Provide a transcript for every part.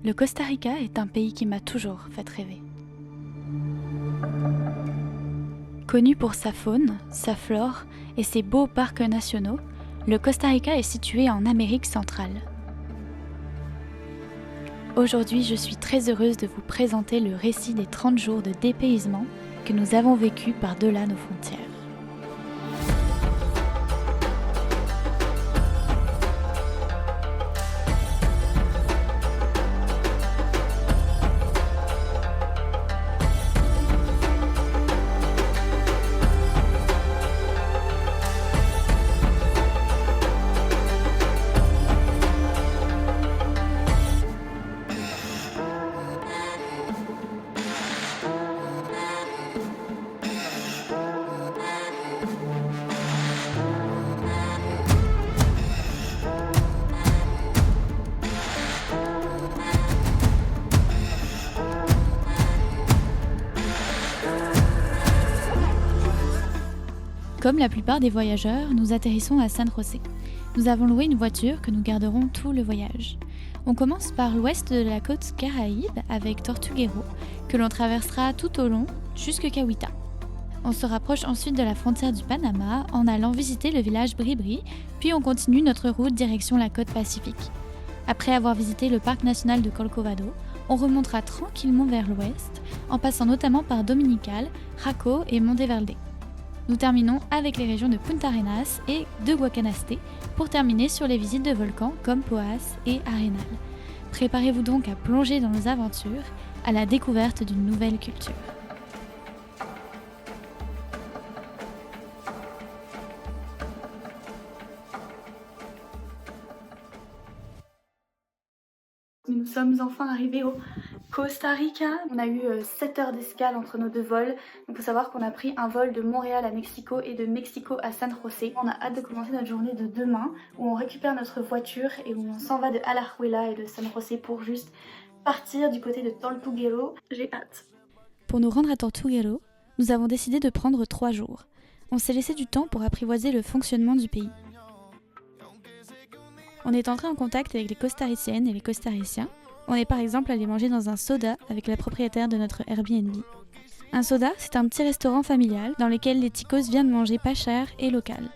Le Costa Rica est un pays qui m'a toujours fait rêver. Connu pour sa faune, sa flore et ses beaux parcs nationaux, le Costa Rica est situé en Amérique centrale. Aujourd'hui, je suis très heureuse de vous présenter le récit des 30 jours de dépaysement que nous avons vécus par-delà nos frontières. Comme la plupart des voyageurs, nous atterrissons à San José. Nous avons loué une voiture que nous garderons tout le voyage. On commence par l'ouest de la côte Caraïbe avec Tortuguero, que l'on traversera tout au long jusqu'à Cahuita. On se rapproche ensuite de la frontière du Panama en allant visiter le village Bribri, puis on continue notre route direction la côte Pacifique. Après avoir visité le parc national de Corcovado, on remontera tranquillement vers l'ouest, en passant notamment par Dominical, Jaco et Monteverde. Nous terminons avec les régions de Punta Arenas et de Guacanaste pour terminer sur les visites de volcans comme Poás et Arenal. Préparez-vous donc à plonger dans nos aventures, à la découverte d'une nouvelle culture. Nous sommes enfin arrivés au Costa Rica. On a eu 7 heures d'escale entre nos deux vols. Il faut savoir qu'on a pris un vol de Montréal à Mexico et de Mexico à San José. On a hâte de commencer notre journée de demain où on récupère notre voiture et où on s'en va de Alajuela et de San José pour juste partir du côté de Tortuguero. J'ai hâte. Pour nous rendre à Tortuguero, nous avons décidé de prendre 3 jours. On s'est laissé du temps pour apprivoiser le fonctionnement du pays. On est entré en contact avec les costariciennes et les costariciens. On est par exemple allé manger dans un soda avec la propriétaire de notre Airbnb. Un soda, c'est un petit restaurant familial dans lequel les ticos viennent manger pas cher et local.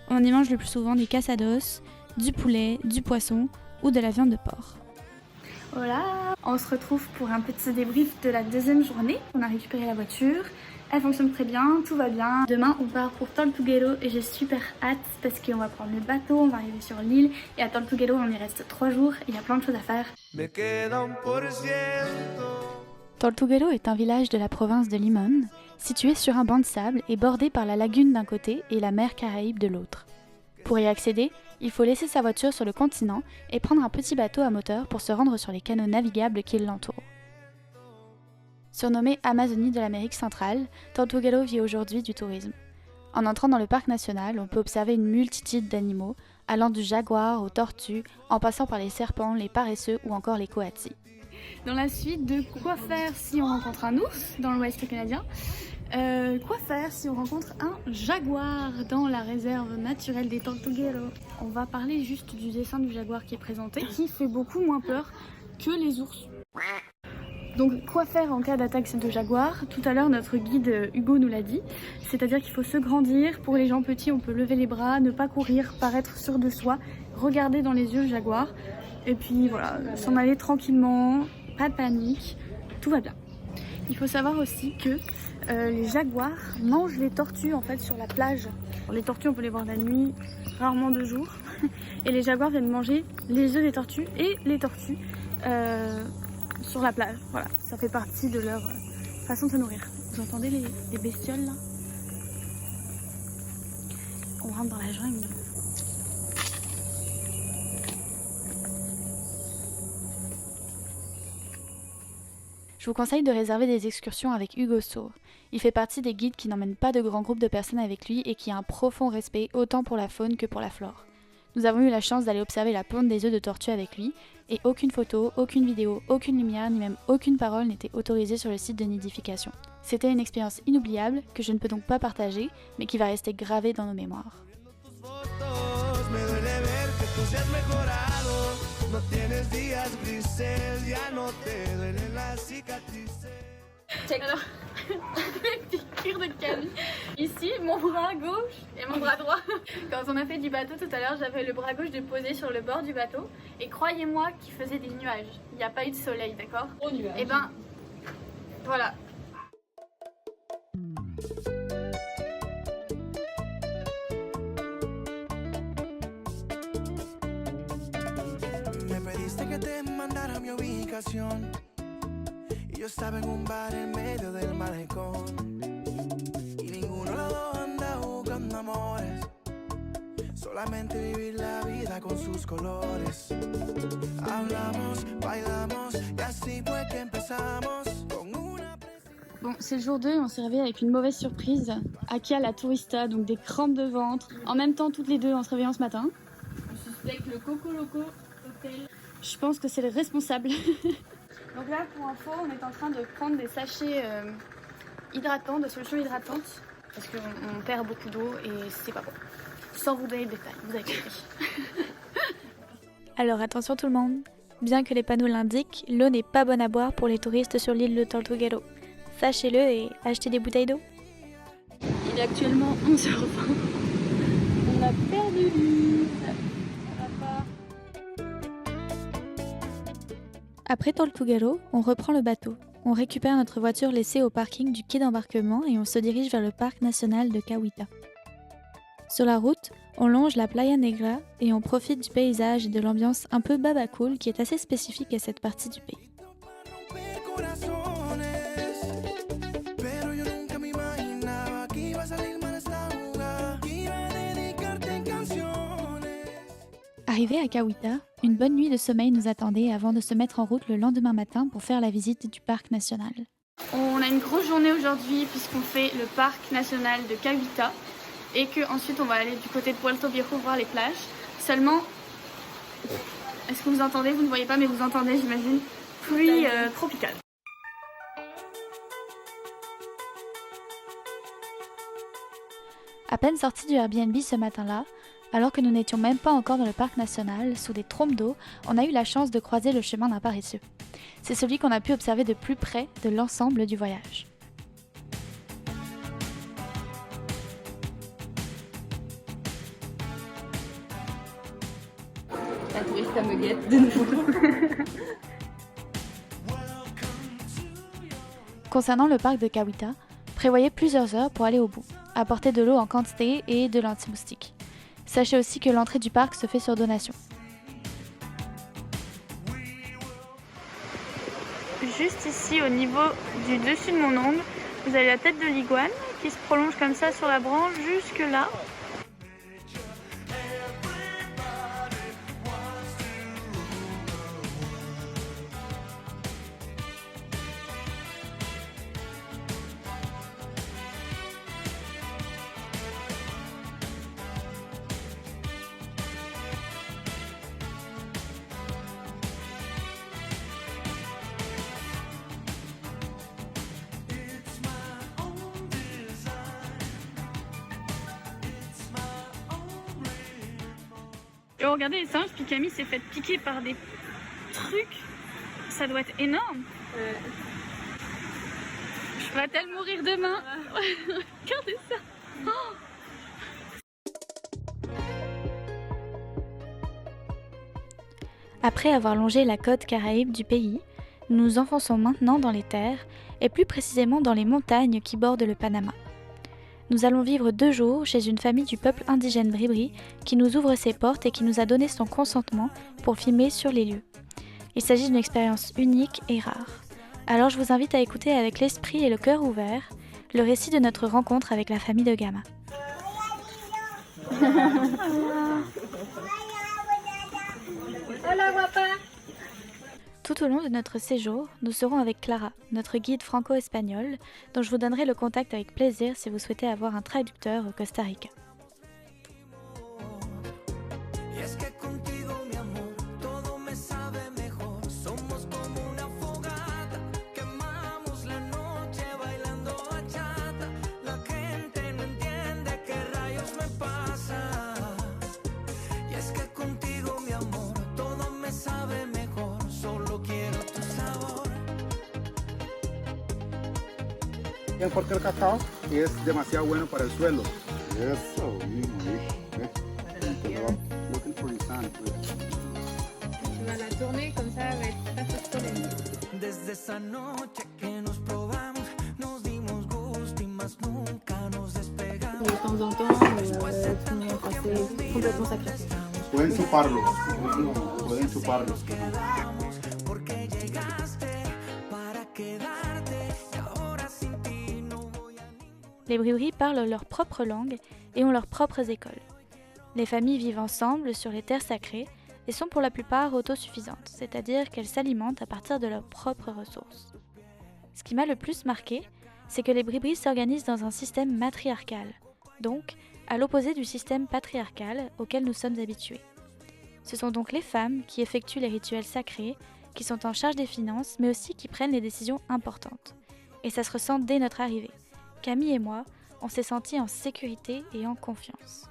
On y mange le plus souvent des casados, du poulet, du poisson ou de la viande de porc. Voilà, on se retrouve pour un petit débrief de la deuxième journée. On a récupéré la voiture. Elle fonctionne très bien, tout va bien. Demain, on part pour Tortuguero et j'ai super hâte parce qu'on va prendre le bateau, on va arriver sur l'île et à Tortuguero, on y reste 3 jours et il y a plein de choses à faire. Tortuguero est un village de la province de Limón, situé sur un banc de sable et bordé par la lagune d'un côté et la mer Caraïbe de l'autre. Pour y accéder, il faut laisser sa voiture sur le continent et prendre un petit bateau à moteur pour se rendre sur les canaux navigables qui l'entourent. Surnommée Amazonie de l'Amérique centrale, Tortuguero vit aujourd'hui du tourisme. En entrant dans le parc national, on peut observer une multitude d'animaux, allant du jaguar aux tortues, en passant par les serpents, les paresseux ou encore les coatis. Dans la suite de quoi faire si on rencontre un ours dans l'ouest canadien, quoi faire si on rencontre un jaguar dans la réserve naturelle des Tortuguero. On va parler juste du dessin du jaguar qui est présenté, qui fait beaucoup moins peur que les ours. Donc quoi faire en cas d'attaque de jaguar? Tout à l'heure notre guide Hugo nous l'a dit, c'est-à-dire qu'il faut se grandir. Pour les gens petits, on peut lever les bras, ne pas courir, paraître sûr de soi, regarder dans les yeux le jaguar et puis voilà, s'en aller tranquillement, pas de panique, tout va bien. Il faut savoir aussi que les jaguars mangent les tortues en fait sur la plage. Les tortues on peut les voir la nuit, rarement de jour, et les jaguars viennent manger les œufs des tortues et les tortues sur la plage. Voilà, ça fait partie de leur façon de se nourrir. Vous entendez les bestioles là? On rentre dans la jungle. Je vous conseille de réserver des excursions avec Hugo Sour. Il fait partie des guides qui n'emmènent pas de grands groupes de personnes avec lui et qui a un profond respect autant pour la faune que pour la flore. Nous avons eu la chance d'aller observer la ponte des œufs de tortue avec lui et aucune photo, aucune vidéo, aucune lumière ni même aucune parole n'était autorisée sur le site de nidification. C'était une expérience inoubliable que je ne peux donc pas partager mais qui va rester gravée dans nos mémoires. Check. Alors, piqûre de Camille. Ici, mon bras gauche et mon bras droit. Quand on a fait du bateau tout à l'heure, j'avais le bras gauche déposé sur le bord du bateau. Et croyez-moi qu'il faisait des nuages. Il n'y a pas eu de soleil, d'accord? Et ben, voilà. Me pediste que te mandara mi ubicación y yo estaba en un bar en medio del malecón y ninguno de los dos anda buscando amores, solamente vivir la vida con sus colores. Hablamos, bailamos y así fue que empezamos con una... Bon, c'est le jour 2 et on s'est réveillé avec une mauvaise surprise. Akia la tourista, donc des crampes de ventre. En même temps, toutes les deux en se réveillant ce matin. On suspecte le Coco Loco Hotel. Je pense que c'est le responsable. Donc là, pour info, on est en train de prendre des sachets hydratants, de solutions hydratantes. Parce qu'on perd beaucoup d'eau et c'est pas bon. Sans vous donner de détails, vous avez compris. Alors attention tout le monde. Bien que les panneaux l'indiquent, l'eau n'est pas bonne à boire pour les touristes sur l'île de Tortuguero. Sachez-le et achetez des bouteilles d'eau. Il est actuellement 11h20. On a perdu l'île. Ça va pas. Après Tortuguero, on reprend le bateau. On récupère notre voiture laissée au parking du quai d'embarquement et on se dirige vers le parc national de Cahuita. Sur la route, on longe la Playa Negra et on profite du paysage et de l'ambiance un peu babacool qui est assez spécifique à cette partie du pays. Arrivé à Cahuita, une bonne nuit de sommeil nous attendait avant de se mettre en route le lendemain matin pour faire la visite du parc national. On a une grosse journée aujourd'hui puisqu'on fait le parc national de Cahuita et qu'ensuite on va aller du côté de Puerto Viejo voir les plages. Seulement, est-ce que vous entendez? Vous ne voyez pas mais vous entendez j'imagine, pluie tropicale. À peine sorti du Airbnb ce matin-là, alors que nous n'étions même pas encore dans le parc national, sous des trompes d'eau, on a eu la chance de croiser le chemin d'un paresseux. C'est celui qu'on a pu observer de plus près de l'ensemble du voyage. La touriste me guette de nouveau. Concernant le parc de Cahuita, prévoyez plusieurs heures pour aller au bout. Apportez de l'eau en quantité et de l'anti-moustique. Sachez aussi que l'entrée du parc se fait sur donation. Juste ici, au niveau du dessus de mon ongle, vous avez la tête de l'iguane qui se prolonge comme ça sur la branche jusque là. Et regardez les singes, puis Camille s'est fait piquer par des trucs. Ça doit être énorme. Je vais-t-elle mourir demain? Regardez ça. Oh. Après avoir longé la côte caraïbe du pays, nous nous enfonçons maintenant dans les terres, et plus précisément dans les montagnes qui bordent le Panama. Nous allons vivre 2 jours chez une famille du peuple indigène Bribri qui nous ouvre ses portes et qui nous a donné son consentement pour filmer sur les lieux. Il s'agit d'une expérience unique et rare. Alors je vous invite à écouter avec l'esprit et le cœur ouvert le récit de notre rencontre avec la famille de Gama. Hola, guapa. Tout au long de notre séjour, nous serons avec Clara, notre guide franco-espagnol, dont je vous donnerai le contact avec plaisir si vous souhaitez avoir un traducteur au Costa Rica. Porque el cacao es demasiado bueno para el suelo. Eso mismo, looking for the sun. Tu vas la tourner comme ça, elle va être pas phosphorée. Desde esa noche que nos probamos, nos dimos gusto y más nunca nos despegamos. De temps en temps, c'est complètement sacré. Pueden chuparlo. Pueden chuparlo. Porque llegaste para quedarte y ahora sin ti no voy a ningún. Les Bribri parlent leur propre langue et ont leurs propres écoles. Les familles vivent ensemble sur les terres sacrées et sont pour la plupart autosuffisantes, c'est-à-dire qu'elles s'alimentent à partir de leurs propres ressources. Ce qui m'a le plus marqué, c'est que les Bribri s'organisent dans un système matriarcal, donc à l'opposé du système patriarcal auquel nous sommes habitués. Ce sont donc les femmes qui effectuent les rituels sacrés, qui sont en charge des finances, mais aussi qui prennent les décisions importantes. Et ça se ressent dès notre arrivée. Camille et moi, on s'est sentis en sécurité et en confiance.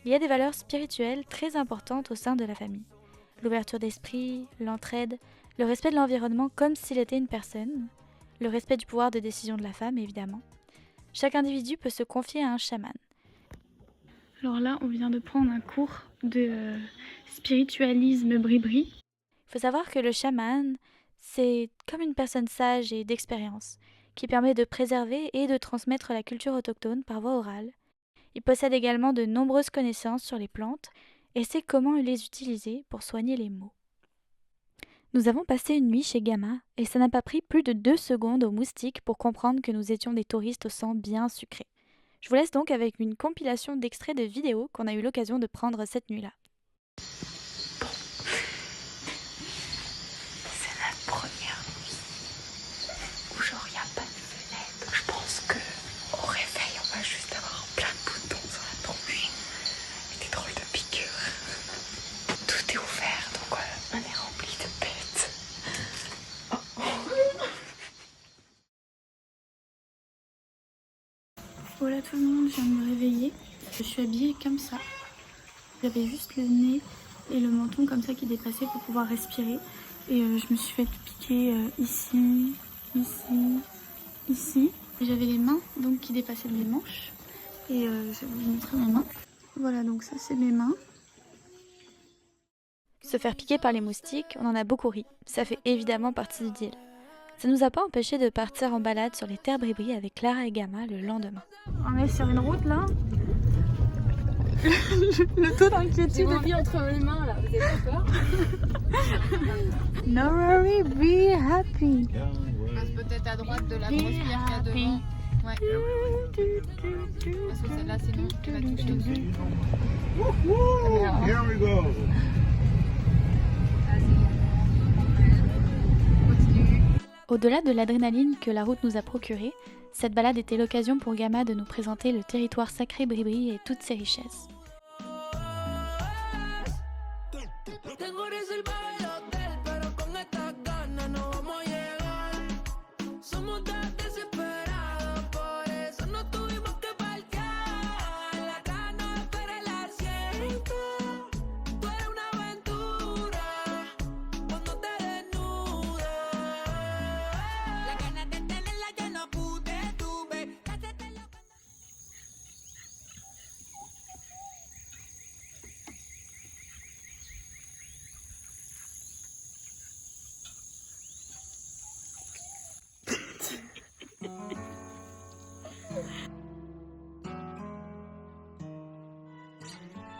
Il y a des valeurs spirituelles très importantes au sein de la famille. L'ouverture d'esprit, l'entraide, le respect de l'environnement comme s'il était une personne, le respect du pouvoir de décision de la femme évidemment. Chaque individu peut se confier à un chaman. Alors là, on vient de prendre un cours de spiritualisme Bribri. Il faut savoir que le chaman, c'est comme une personne sage et d'expérience, qui permet de préserver et de transmettre la culture autochtone par voie orale. Il possède également de nombreuses connaissances sur les plantes et sait comment les utiliser pour soigner les maux. Nous avons passé une nuit chez Gamma et ça n'a pas pris plus de 2 secondes aux moustiques pour comprendre que nous étions des touristes au sang bien sucré. Je vous laisse donc avec une compilation d'extraits de vidéos qu'on a eu l'occasion de prendre cette nuit-là. C'est notre première nuit où genre il n'y a pas de fenêtre. Je pense qu'au réveil on va juste avoir plein de boutons sur la tronche et des drôles de piqûres. Tout est ouvert donc on est rempli de bêtes. Voilà tout le monde, je viens de me réveiller. Je suis habillée comme ça. J'avais juste le nez et le menton comme ça qui dépassaient pour pouvoir respirer. Et je me suis fait piquer ici, ici, ici. J'avais les mains donc qui dépassaient de mes manches. Et je vais vous montrer mes mains. Voilà, donc ça c'est mes mains. Se faire piquer par les moustiques, on en a beaucoup ri. Ça fait évidemment partie du deal. Ça nous a pas empêché de partir en balade sur les terres Bribri avec Clara et Gamma le lendemain. On est sur une route là. Le taux d'inquiétude. J'ai envie entre les mains là, vous avez pas peur? No worry, be happy. Passe peut-être à droite de la grosse pierre qu'il y a devant. Ouais. Parce que celle-là sinon tu vas toucher dessus. Here we go. Au-delà de l'adrénaline que la route nous a procurée, cette balade était l'occasion pour Gamma de nous présenter le territoire sacré Bribri et toutes ses richesses.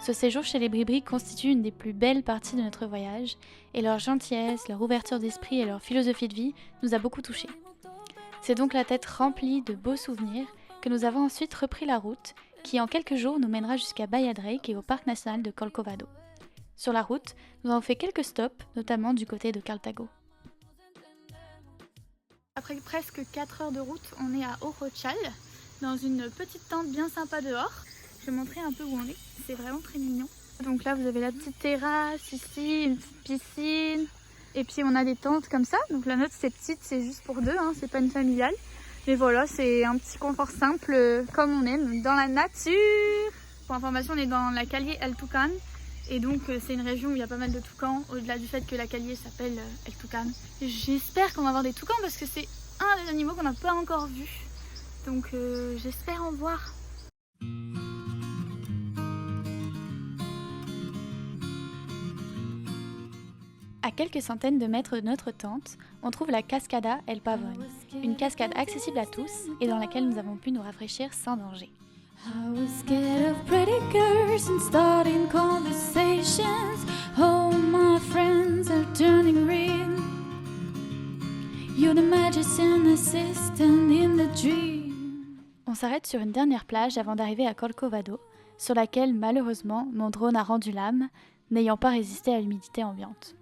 Ce séjour chez les Bribri constitue une des plus belles parties de notre voyage, et leur gentillesse, leur ouverture d'esprit et leur philosophie de vie nous a beaucoup touchés. C'est donc la tête remplie de beaux souvenirs que nous avons ensuite repris la route, qui en quelques jours nous mènera jusqu'à Bahia Drake et au parc national de Corcovado. Sur la route, nous avons fait quelques stops, notamment du côté de Cartago. Après presque 4 heures de route, on est à Orochal, dans une petite tente bien sympa dehors. Je vais montrer un peu où on est, c'est vraiment très mignon. Donc là vous avez la petite terrasse ici, une petite piscine. Et puis on a des tentes comme ça, donc la nôtre c'est petite, c'est juste pour 2, hein, c'est pas une familiale. Mais voilà, c'est un petit confort simple comme on aime, dans la nature. Pour information, on est dans la Calle El Tucan Et donc c'est une région où il y a pas mal de toucans, au-delà du fait que la Calier s'appelle El Toucan. J'espère qu'on va avoir des toucans parce que c'est un des animaux qu'on n'a pas encore vu. Donc j'espère en voir. À quelques centaines de mètres de notre tente, on trouve la Cascada El Pavón, une cascade accessible à tous et dans laquelle nous avons pu nous rafraîchir sans danger. I was scared of pretty girls and starting conversations. All my friends are turning red. You're the magician assistant in the dream. On s'arrête sur une dernière plage avant d'arriver à Corcovado, sur laquelle malheureusement mon drone a rendu l'âme, n'ayant pas résisté à l'humidité ambiante.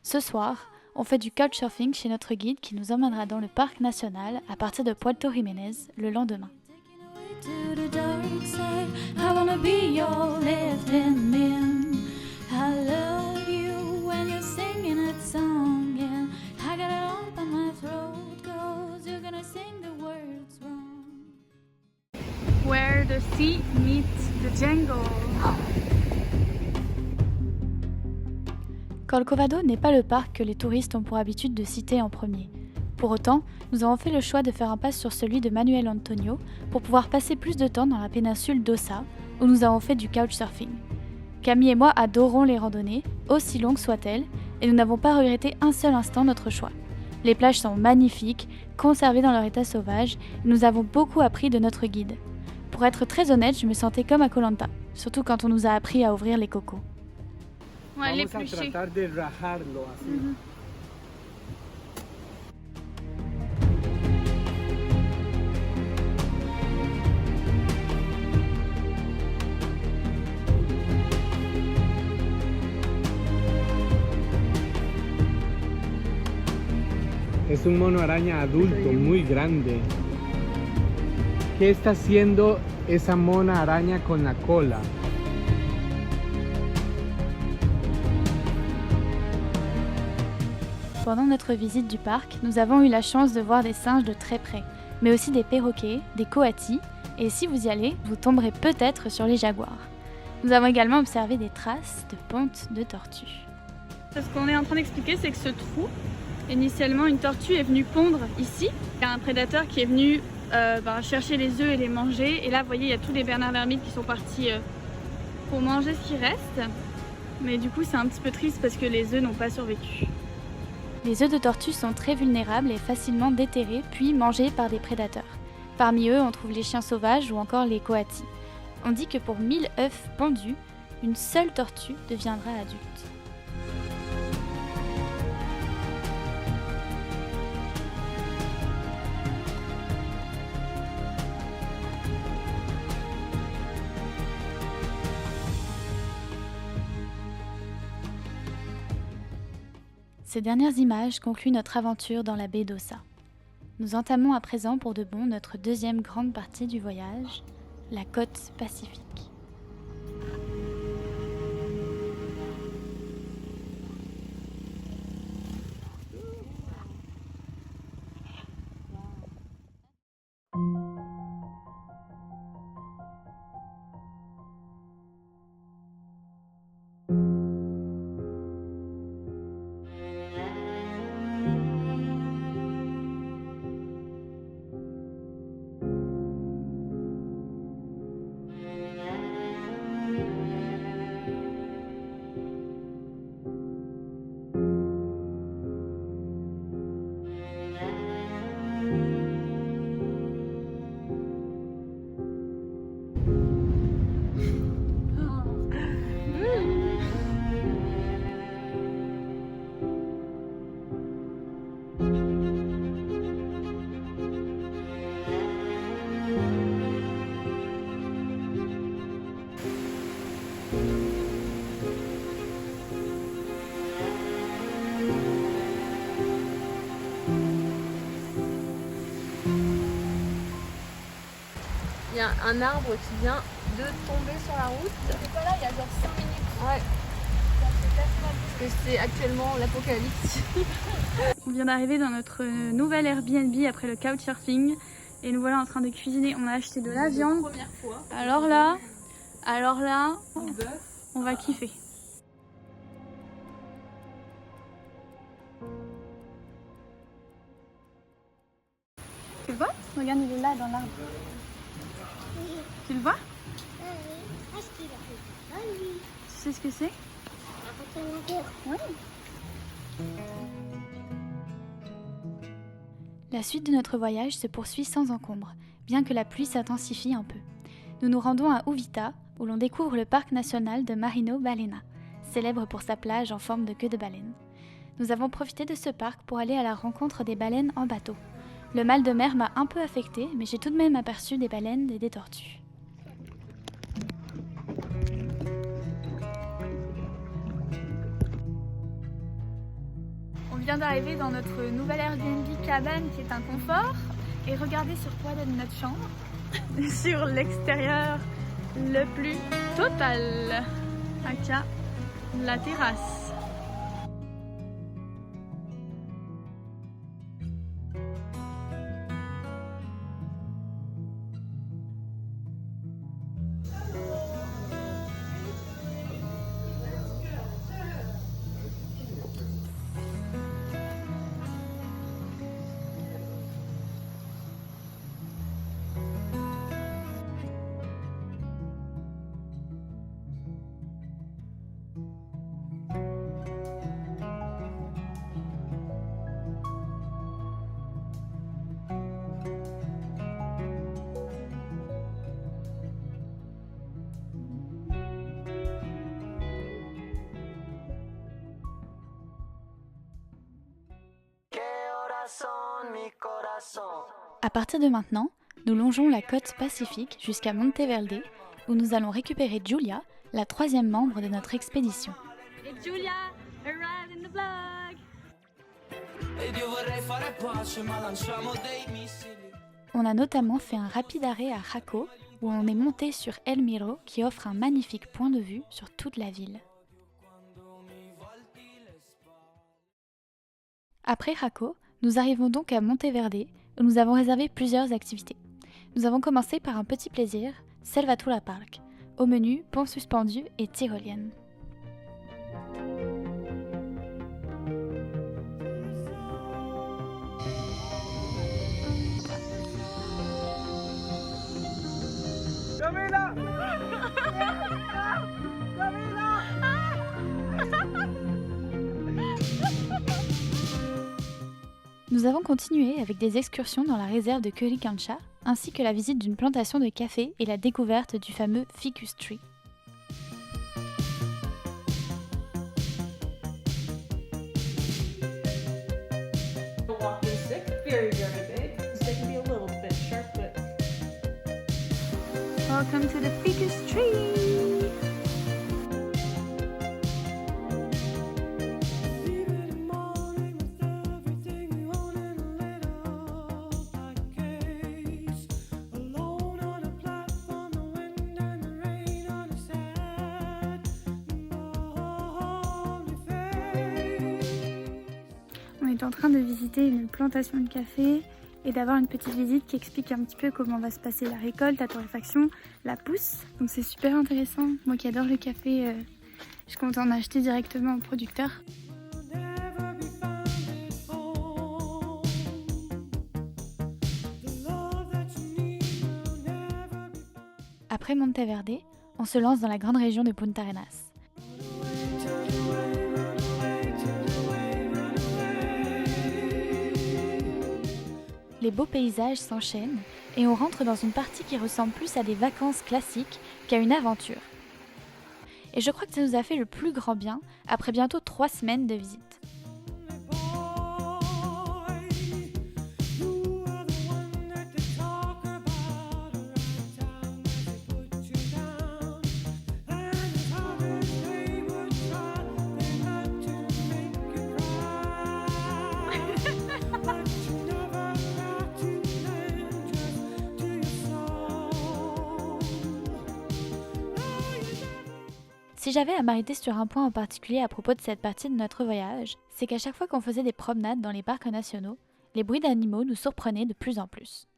Ce soir, on fait du couchsurfing chez notre guide qui nous emmènera dans le parc national à partir de Puerto Jiménez le lendemain. To the dark side, I wanna be your left-hand man. I love you when you're singing that song, and I got it all by my throat, 'cause you're gonna sing the words wrong. Where the sea meets the jungle. Corcovado n'est pas le parc que les touristes ont pour habitude de citer en premier. Pour autant, nous avons fait le choix de faire un pas sur celui de Manuel Antonio pour pouvoir passer plus de temps dans la péninsule d'Ossa, où nous avons fait du couchsurfing. Camille et moi adorons les randonnées, aussi longues soient-elles, et nous n'avons pas regretté un seul instant notre choix. Les plages sont magnifiques, conservées dans leur état sauvage, et nous avons beaucoup appris de notre guide. Pour être très honnête, je me sentais comme à Koh Lanta, surtout quand on nous a appris à ouvrir les cocos. On va l'éplucher. de rajarlo así. Es un mono araña adulto muy grande. ¿Qué está haciendo esa mona araña con la cola? Pendant notre visite du parc, nous avons eu la chance de voir des singes de très près, mais aussi des perroquets, des coatis, et si vous y allez, vous tomberez peut-être sur les jaguars. Nous avons également observé des traces de pontes de tortues. Ce qu'on est en train d'expliquer, c'est que ce trou, initialement une tortue est venue pondre ici. Il y a un prédateur qui est venu chercher les œufs et les manger, et là vous voyez il y a tous les bernards l'ermite qui sont partis pour manger ce qui reste. Mais du coup c'est un petit peu triste parce que les œufs n'ont pas survécu. Les œufs de tortue sont très vulnérables et facilement déterrés puis mangés par des prédateurs. Parmi eux, on trouve les chiens sauvages ou encore les coatis. On dit que pour 1000 œufs pondus, une seule tortue deviendra adulte. Ces dernières images concluent notre aventure dans la baie d'Ossa. Nous entamons à présent pour de bon notre deuxième grande partie du voyage, la côte pacifique. Il y a un arbre qui vient de tomber sur la route. C'est pas là, il y a genre 5 minutes. Ouais. Parce que c'est actuellement l'apocalypse. On vient d'arriver dans notre nouvel Airbnb après le couchsurfing. Et nous voilà en train de cuisiner. On a acheté de la viande. Première fois. Alors là, on va kiffer. Tu le vois? Regarde, il est là dans l'arbre. Tu le vois? Tu sais ce que c'est? Oui. La suite de notre voyage se poursuit sans encombre, bien que la pluie s'intensifie un peu. Nous nous rendons à Uvita, où l'on découvre le parc national de Marino Balena, célèbre pour sa plage en forme de queue de baleine. Nous avons profité de ce parc pour aller à la rencontre des baleines en bateau. Le mal de mer m'a un peu affectée, mais j'ai tout de même aperçu des baleines et des tortues. On vient d'arriver dans notre nouvelle Airbnb cabane qui est un confort. Et regardez sur quoi donne notre chambre. Sur l'extérieur le plus total. Aka, la terrasse. À partir de maintenant, nous longeons la côte pacifique jusqu'à Monteverde, où nous allons récupérer Giulia, la troisième membre de notre expédition. Et Giulia arrived in the vlog. On a notamment fait un rapide arrêt à Jaco, où on est monté sur El Miro, qui offre un magnifique point de vue sur toute la ville. Après Jaco, nous arrivons donc à Monteverde, où nous avons réservé plusieurs activités. Nous avons commencé par un petit plaisir, Selvatura Park. Au menu, pont suspendu et tyrolienne. Nous avons continué avec des excursions dans la réserve de Coricancha, ainsi que la visite d'une plantation de café et la découverte du fameux Ficus Tree. Welcome to the Ficus Tree. On est en train de visiter une plantation de café et d'avoir une petite visite qui explique un petit peu comment va se passer la récolte, la torréfaction, la pousse. Donc c'est super intéressant. Moi qui adore le café, je compte en acheter directement au producteur. Après Monteverde, on se lance dans la grande région de Punta Arenas. Les beaux paysages s'enchaînent et on rentre dans une partie qui ressemble plus à des vacances classiques qu'à une aventure. Et je crois que ça nous a fait le plus grand bien après bientôt 3 semaines de visite. Si j'avais à m'arrêter sur un point en particulier à propos de cette partie de notre voyage, c'est qu'à chaque fois qu'on faisait des promenades dans les parcs nationaux, les bruits d'animaux nous surprenaient de plus en plus.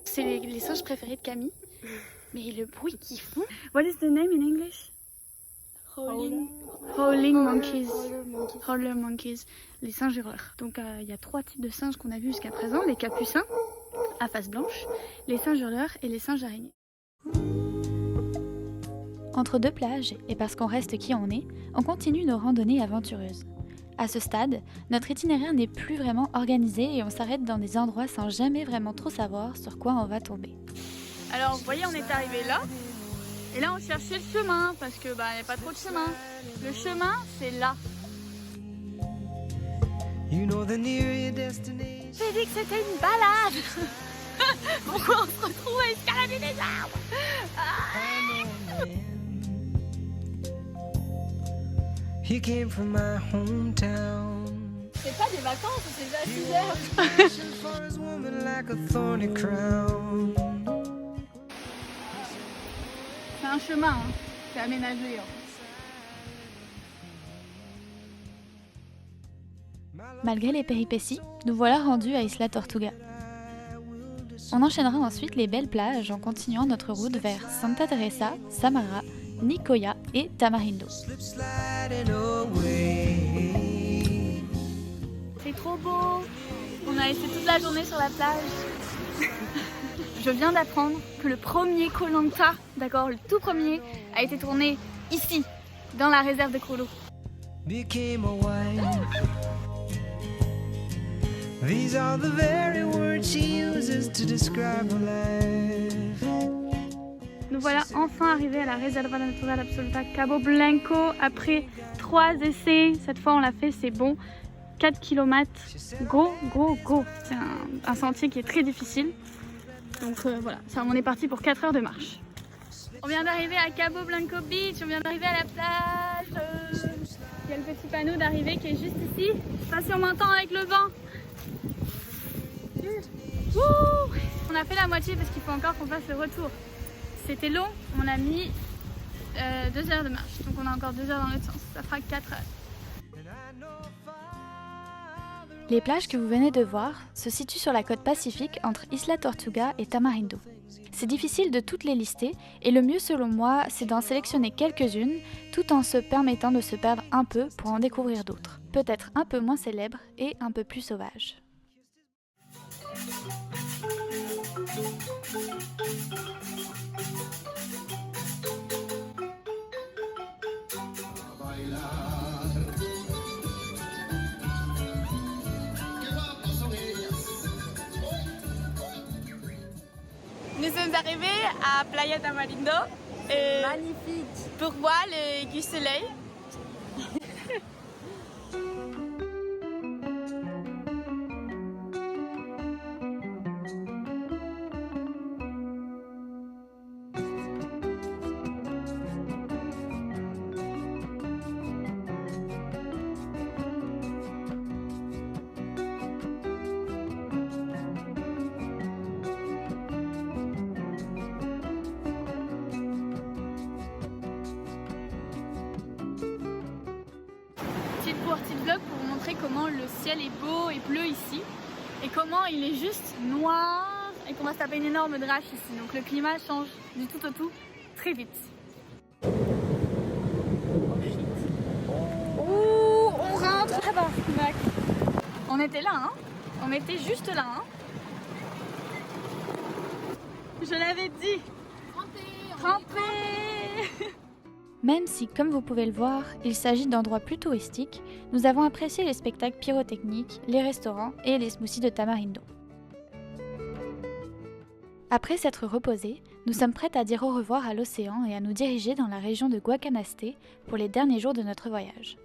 C'est les singes préférés de Camille. Mais le bruit qu'ils font. What is the name in English? Howling monkeys. Howler monkeys. Les singes hurleurs. Donc il y a 3 types de singes qu'on a vus jusqu'à présent. Les capucins, à face blanche, les singes hurleurs et les singes araignées. Entre 2 plages, et parce qu'on reste qui on est, on continue nos randonnées aventureuses. À ce stade, notre itinéraire n'est plus vraiment organisé et on s'arrête dans des endroits sans jamais vraiment trop savoir sur quoi on va tomber. Alors vous voyez, on est arrivé là. Et là on cherchait le chemin parce que n'y a pas trop de chemin. Le chemin c'est là. J'ai dit que c'était une balade. Pourquoi on se retrouve à escalader des arbres? He came from my hometown. C'est pas des vacances, c'est déjà 6 heures. For his woman like a thorny crown. C'est un chemin, hein. C'est aménagé. Malgré les péripéties, nous voilà rendus à Isla Tortuga. On enchaînera ensuite les belles plages en continuant notre route vers Santa Teresa, Samara, Nicoya et Tamarindo. C'est trop beau. On a été toute la journée sur la plage. Je viens d'apprendre que le premier Koh-Lanta, d'accord, le tout premier, a été tourné ici, dans la réserve de Krolo. These are the very words she uses to describe her life. Nous voilà enfin arrivés à la Reserva Natural Absoluta Cabo Blanco après 3 essais. Cette fois on l'a fait, c'est bon. 4 km, go. C'est un sentier qui est très difficile. Donc voilà, on est parti pour 4 heures de marche. On vient d'arriver à Cabo Blanco Beach, on vient d'arriver à la plage. Il y a le petit panneau d'arrivée qui est juste ici. Je sais pas si on m'entend avec le vent. Wouh! On a fait la moitié parce qu'il faut encore qu'on fasse le retour. C'était long, on a mis 2 heures de marche, donc on a encore 2 heures dans l'autre sens, ça fera 4 heures. Les plages que vous venez de voir se situent sur la côte pacifique entre Isla Tortuga et Tamarindo. C'est difficile de toutes les lister et le mieux selon moi, c'est d'en sélectionner quelques-unes tout en se permettant de se perdre un peu pour en découvrir d'autres, peut-être un peu moins célèbres et un peu plus sauvages. Nous sommes arrivés à Playa Tamarindo. Magnifique. Pour voir le du soleil. Petite vlog pour vous montrer comment le ciel est beau et bleu ici et comment il est juste noir et qu'on va se taper une énorme drache ici. Donc le climat change du tout au tout très vite. Ouh, on rentre là-bas. On était là, hein. On était juste là, hein. Je l'avais dit. Trempé. Même si, comme vous pouvez le voir, il s'agit d'endroits plus touristiques, nous avons apprécié les spectacles pyrotechniques, les restaurants et les smoothies de Tamarindo. Après s'être reposés, nous sommes prêtes à dire au revoir à l'océan et à nous diriger dans la région de Guacanaste pour les derniers jours de notre voyage.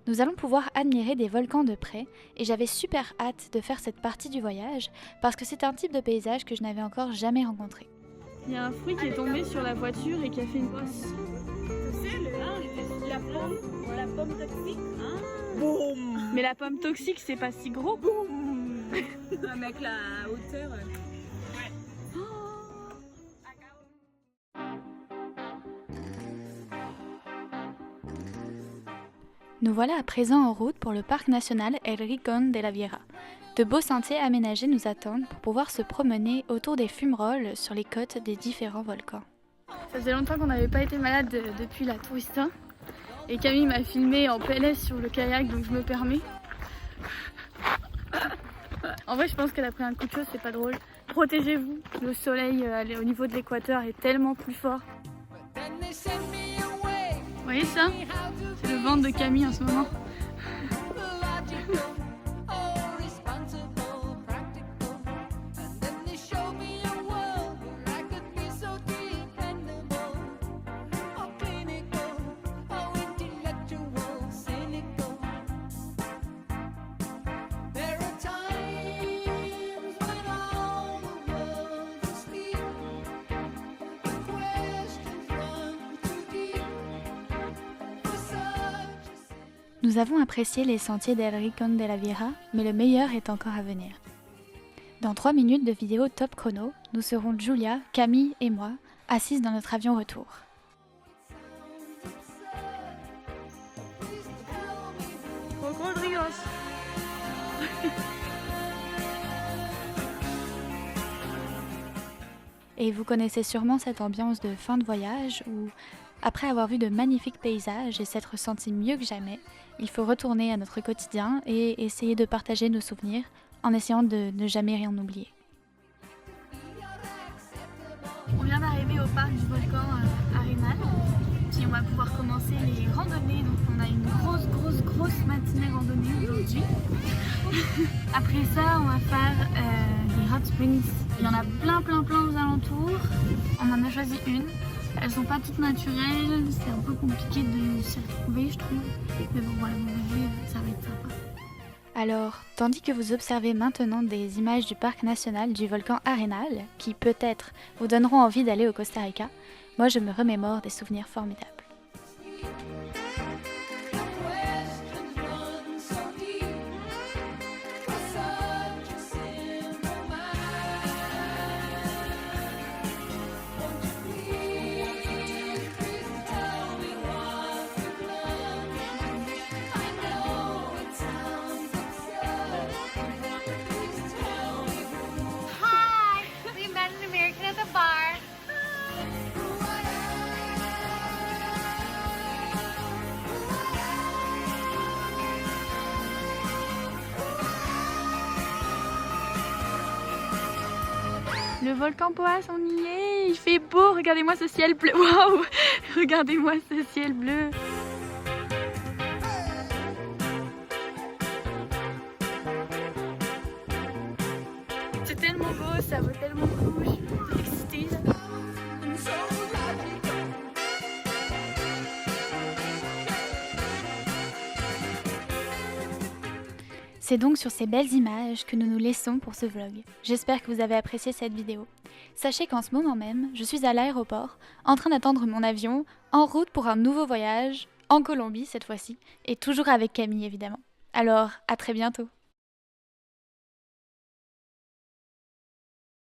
Nous allons pouvoir admirer des volcans de près et j'avais super hâte de faire cette partie du voyage parce que c'est un type de paysage que je n'avais encore jamais rencontré. Il y a un fruit qui est tombé sur la voiture et qui a fait une bosse. La pomme toxique. Boum. Mais la pomme toxique, c'est pas si gros. Boum. Avec la hauteur. Nous voilà à présent en route pour le parc national El Rincón de la Vieja. De beaux sentiers aménagés nous attendent pour pouvoir se promener autour des fumerolles sur les côtes des différents volcans. Ça faisait longtemps qu'on n'avait pas été malade depuis la Tourista. Et Camille m'a filmé en PLS sur le kayak, donc je me permets. En vrai, je pense qu'elle a pris un coup de chaud, c'est pas drôle. Protégez-vous, le soleil au niveau de l'équateur est tellement plus fort. Vous voyez ça? C'est le ventre de Camille en ce moment. Nous avons apprécié les sentiers del Rincón de la Vieja, mais le meilleur est encore à venir. Dans 3 minutes de vidéo top chrono, nous serons Julia, Camille et moi, assises dans notre avion retour. Et vous connaissez sûrement cette ambiance de fin de voyage où, après avoir vu de magnifiques paysages et s'être senti mieux que jamais, il faut retourner à notre quotidien et essayer de partager nos souvenirs en essayant de ne jamais rien oublier. On vient d'arriver au parc du volcan Arenal, puis on va pouvoir commencer les randonnées. Donc on a une grosse matinée randonnée aujourd'hui. Après ça, on va faire les hot springs. Il y en a plein aux alentours. On en a choisi une. Elles sont pas toutes naturelles, c'est un peu compliqué de s'y retrouver, je trouve. Mais bon, voilà, ça va être sympa. Alors, tandis que vous observez maintenant des images du parc national du volcan Arenal, qui peut-être vous donneront envie d'aller au Costa Rica, moi je me remémore des souvenirs formidables. Le volcan Poás, on y est, il fait beau, regardez-moi ce ciel bleu, waouh, regardez-moi ce ciel bleu. C'est tellement beau, ça vaut tellement le coup, je suis toute excitée. C'est donc sur ces belles images que nous nous laissons pour ce vlog. J'espère que vous avez apprécié cette vidéo. Sachez qu'en ce moment même, je suis à l'aéroport, en train d'attendre mon avion, en route pour un nouveau voyage, en Colombie cette fois-ci, et toujours avec Camille évidemment. Alors, à très bientôt.